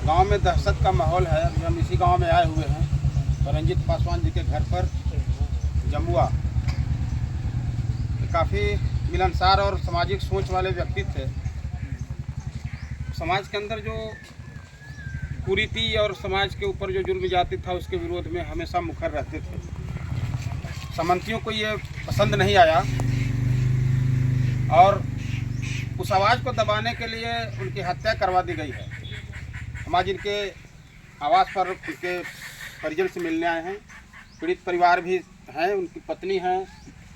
गांव में दहशत का माहौल है। अभी हम इसी गांव में आए हुए हैं रंजीत पासवान जी के घर पर जमुआ। काफ़ी मिलनसार और सामाजिक सोच वाले व्यक्ति थे। समाज के अंदर जो कुरीति और समाज के ऊपर जो जुर्म जाति था उसके विरोध में हमेशा मुखर रहते थे। सामंतियों को ये पसंद नहीं आया और उस आवाज़ को दबाने के लिए उनकी हत्या करवा दी गई है। हम आज इनके आवास पर उनके परिजन से मिलने आए हैं। पीड़ित परिवार भी हैं, उनकी पत्नी हैं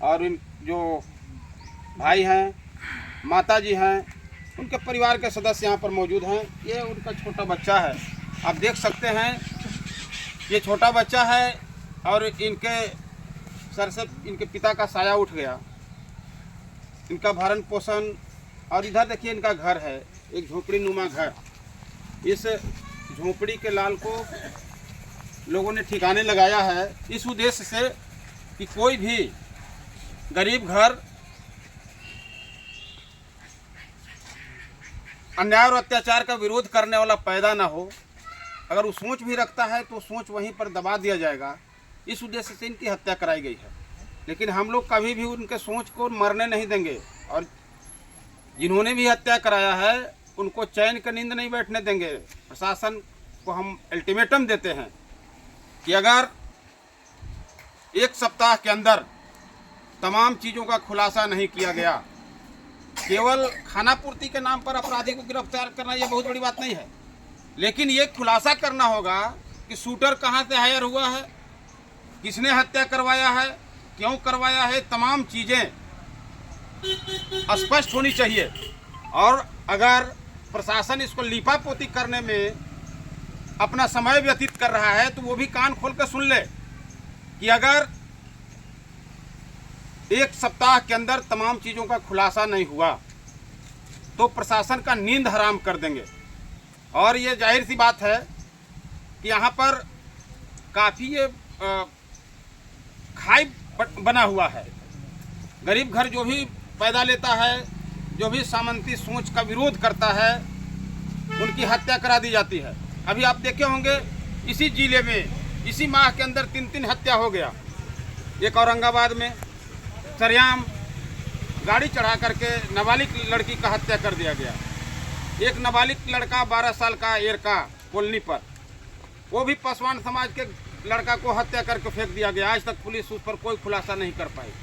और इन जो भाई हैं, माता जी हैं, उनके परिवार के सदस्य यहाँ पर मौजूद हैं। ये उनका छोटा बच्चा है, आप देख सकते हैं। ये छोटा बच्चा है और इनके सर से इनके पिता का साया उठ गया, इनका भरण पोषण। और इधर देखिए इनका घर है, एक झोपड़ी नुमा घर। इस झोपड़ी के लाल को लोगों ने ठिकाने लगाया है इस उद्देश्य से कि कोई भी गरीब घर अन्याय और अत्याचार का विरोध करने वाला पैदा ना हो। अगर वो सोच भी रखता है तो सोच वहीं पर दबा दिया जाएगा। इस उद्देश्य से इनकी हत्या कराई गई है। लेकिन हम लोग कभी भी उनके सोच को मरने नहीं देंगे और जिन्होंने भी हत्या कराया है उनको चैन की नींद नहीं बैठने देंगे। प्रशासन को हम अल्टीमेटम देते हैं कि अगर एक सप्ताह के अंदर तमाम चीज़ों का खुलासा नहीं किया गया, केवल खाना पूर्ति के नाम पर अपराधी को गिरफ्तार करना ये बहुत बड़ी बात नहीं है, लेकिन ये खुलासा करना होगा कि शूटर कहाँ से हायर हुआ है, किसने हत्या करवाया है, क्यों करवाया है। तमाम चीज़ें स्पष्ट होनी चाहिए। और अगर प्रशासन इसको लीपापोती करने में अपना समय व्यतीत कर रहा है तो वो भी कान खोल कर सुन ले कि अगर एक सप्ताह के अंदर तमाम चीज़ों का खुलासा नहीं हुआ तो प्रशासन का नींद हराम कर देंगे। और ये जाहिर सी बात है कि यहाँ पर काफ़ी ये खाई बना हुआ है। गरीब घर जो भी पैदा लेता है, जो भी सामंती सोच का विरोध करता है, उनकी हत्या करा दी जाती है। अभी आप देखे होंगे इसी जिले में इसी माह के अंदर 3 हत्या हो गया। एक औरंगाबाद में सरेआम गाड़ी चढ़ा करके नाबालिग लड़की का हत्या कर दिया गया। एक नाबालिग लड़का 12 साल का एरका कॉलोनी पर, वो भी पासवान समाज के लड़का को हत्या करके फेंक दिया गया। आज तक पुलिस उस पर कोई खुलासा नहीं कर पाई।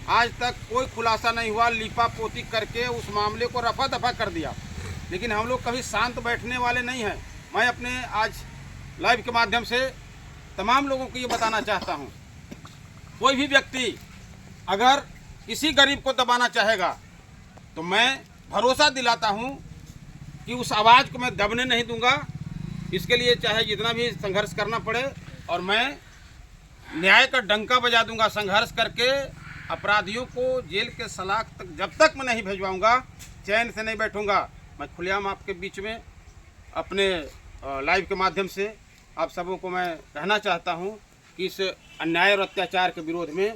आज तक कोई खुलासा नहीं हुआ। लीपापोती करके उस मामले को रफा दफा कर दिया। लेकिन हम लोग कभी शांत बैठने वाले नहीं हैं। मैं अपने आज लाइव के माध्यम से तमाम लोगों को ये बताना चाहता हूँ, कोई भी व्यक्ति अगर किसी गरीब को दबाना चाहेगा तो मैं भरोसा दिलाता हूँ कि उस आवाज़ को मैं दबने नहीं दूंगा। इसके लिए चाहे जितना भी संघर्ष करना पड़े और मैं न्याय का डंका बजा दूंगा। संघर्ष करके अपराधियों को जेल के सलाख तक जब तक मैं नहीं भिजवाऊंगा चैन से नहीं बैठूंगा। मैं खुलेआम आपके बीच में अपने लाइव के माध्यम से आप सबों को मैं कहना चाहता हूं कि इस अन्याय और अत्याचार के विरोध में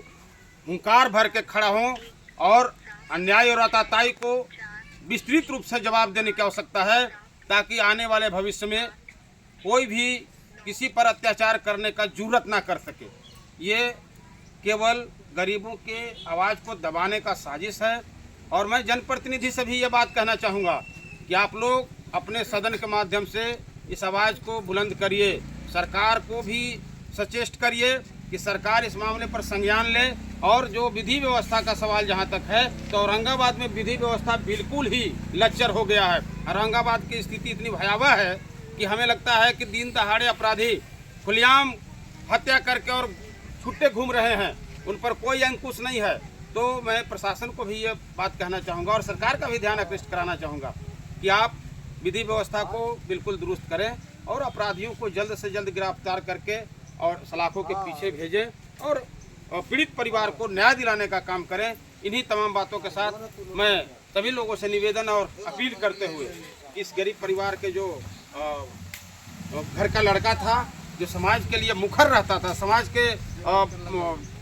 हुंकार भर के खड़ा हों और अन्याय और अताताई को विस्तृत रूप से जवाब देने की आवश्यकता है, ताकि आने वाले भविष्य में कोई भी किसी पर अत्याचार करने का जुर्रत ना कर सके। ये केवल गरीबों के आवाज़ को दबाने का साजिश है। और मैं जनप्रतिनिधि से भी ये बात कहना चाहूँगा कि आप लोग अपने सदन के माध्यम से इस आवाज़ को बुलंद करिए, सरकार को भी सचेष्ट करिए कि सरकार इस मामले पर संज्ञान ले। और जो विधि व्यवस्था का सवाल जहाँ तक है तो औरंगाबाद में विधि व्यवस्था बिल्कुल ही लच्चर हो गया है। औरंगाबाद की स्थिति इतनी भयावह है कि हमें लगता है कि दिन दहाड़े अपराधी खुलेआम हत्या करके और छुट्टे घूम रहे हैं, उन पर कोई अंकुश नहीं है। तो मैं प्रशासन को भी ये बात कहना चाहूँगा और सरकार का भी ध्यान आकृष्ट कराना चाहूँगा कि आप विधि व्यवस्था को बिल्कुल दुरुस्त करें और अपराधियों को जल्द से जल्द गिरफ्तार करके और सलाखों के पीछे भेजें और पीड़ित परिवार को न्याय दिलाने का काम करें। इन्हीं तमाम बातों के साथ मैं सभी लोगों से निवेदन और अपील करते हुए इस गरीब परिवार के जो घर का लड़का था, जो समाज के लिए मुखर रहता था, समाज के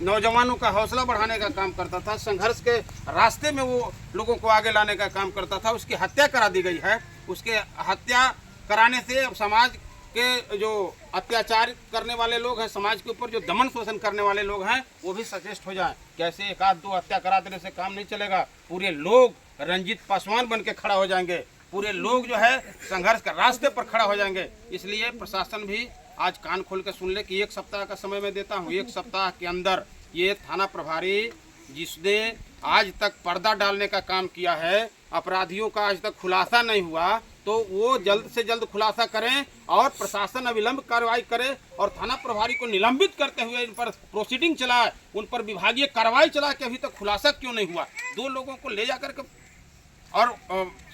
नौजवानों का हौसला बढ़ाने का काम करता था, संघर्ष के रास्ते में वो लोगों को आगे लाने का काम करता था, उसकी हत्या करा दी गई है। उसके हत्या कराने से अब समाज के जो अत्याचार करने वाले लोग हैं, समाज के ऊपर जो दमन शोषण करने वाले लोग हैं, वो भी सचेष्ट हो जाएं। कैसे एक आध दो हत्या करा देने से काम नहीं चलेगा, पूरे लोग रंजीत पासवान बन के खड़ा हो जाएंगे, पूरे लोग जो है संघर्ष का रास्ते पर खड़ा हो जाएंगे। इसलिए प्रशासन भी आज कान खोल के सुन ले कि 1 सप्ताह का समय मैं देता हूँ। 1 सप्ताह के अंदर ये थाना प्रभारी जिसने आज तक पर्दा डालने का काम किया है, अपराधियों का आज तक खुलासा नहीं हुआ, तो वो जल्द से जल्द खुलासा करें और प्रशासन अविलंब कार्रवाई करे और थाना प्रभारी को निलंबित करते हुए इन पर प्रोसीडिंग चलाए, उन पर विभागीय कार्रवाई चलाए कि अभी तक खुलासा क्यों नहीं हुआ। 2 लोगों को ले जाकर के और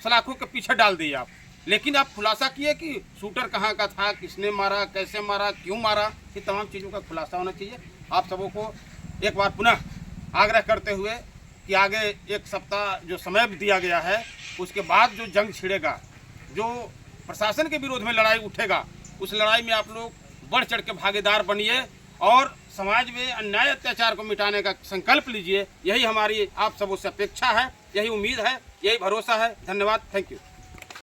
सलाखों के पीछे डाल दिए आप, लेकिन आप खुलासा किए कि शूटर कहाँ का था, किसने मारा, कैसे मारा, क्यों मारा, ये तमाम चीज़ों का खुलासा होना चाहिए। आप सबों को एक बार पुनः आग्रह करते हुए कि आगे 1 सप्ताह जो समय दिया गया है, उसके बाद जो जंग छिड़ेगा, जो प्रशासन के विरोध में लड़ाई उठेगा, उस लड़ाई में आप लोग बढ़ चढ़ के भागीदार बनिए और समाज में अन्याय अत्याचार को मिटाने का संकल्प लीजिए। यही हमारी आप सबों से अपेक्षा है, यही उम्मीद है, यही भरोसा है। धन्यवाद, थैंक यू।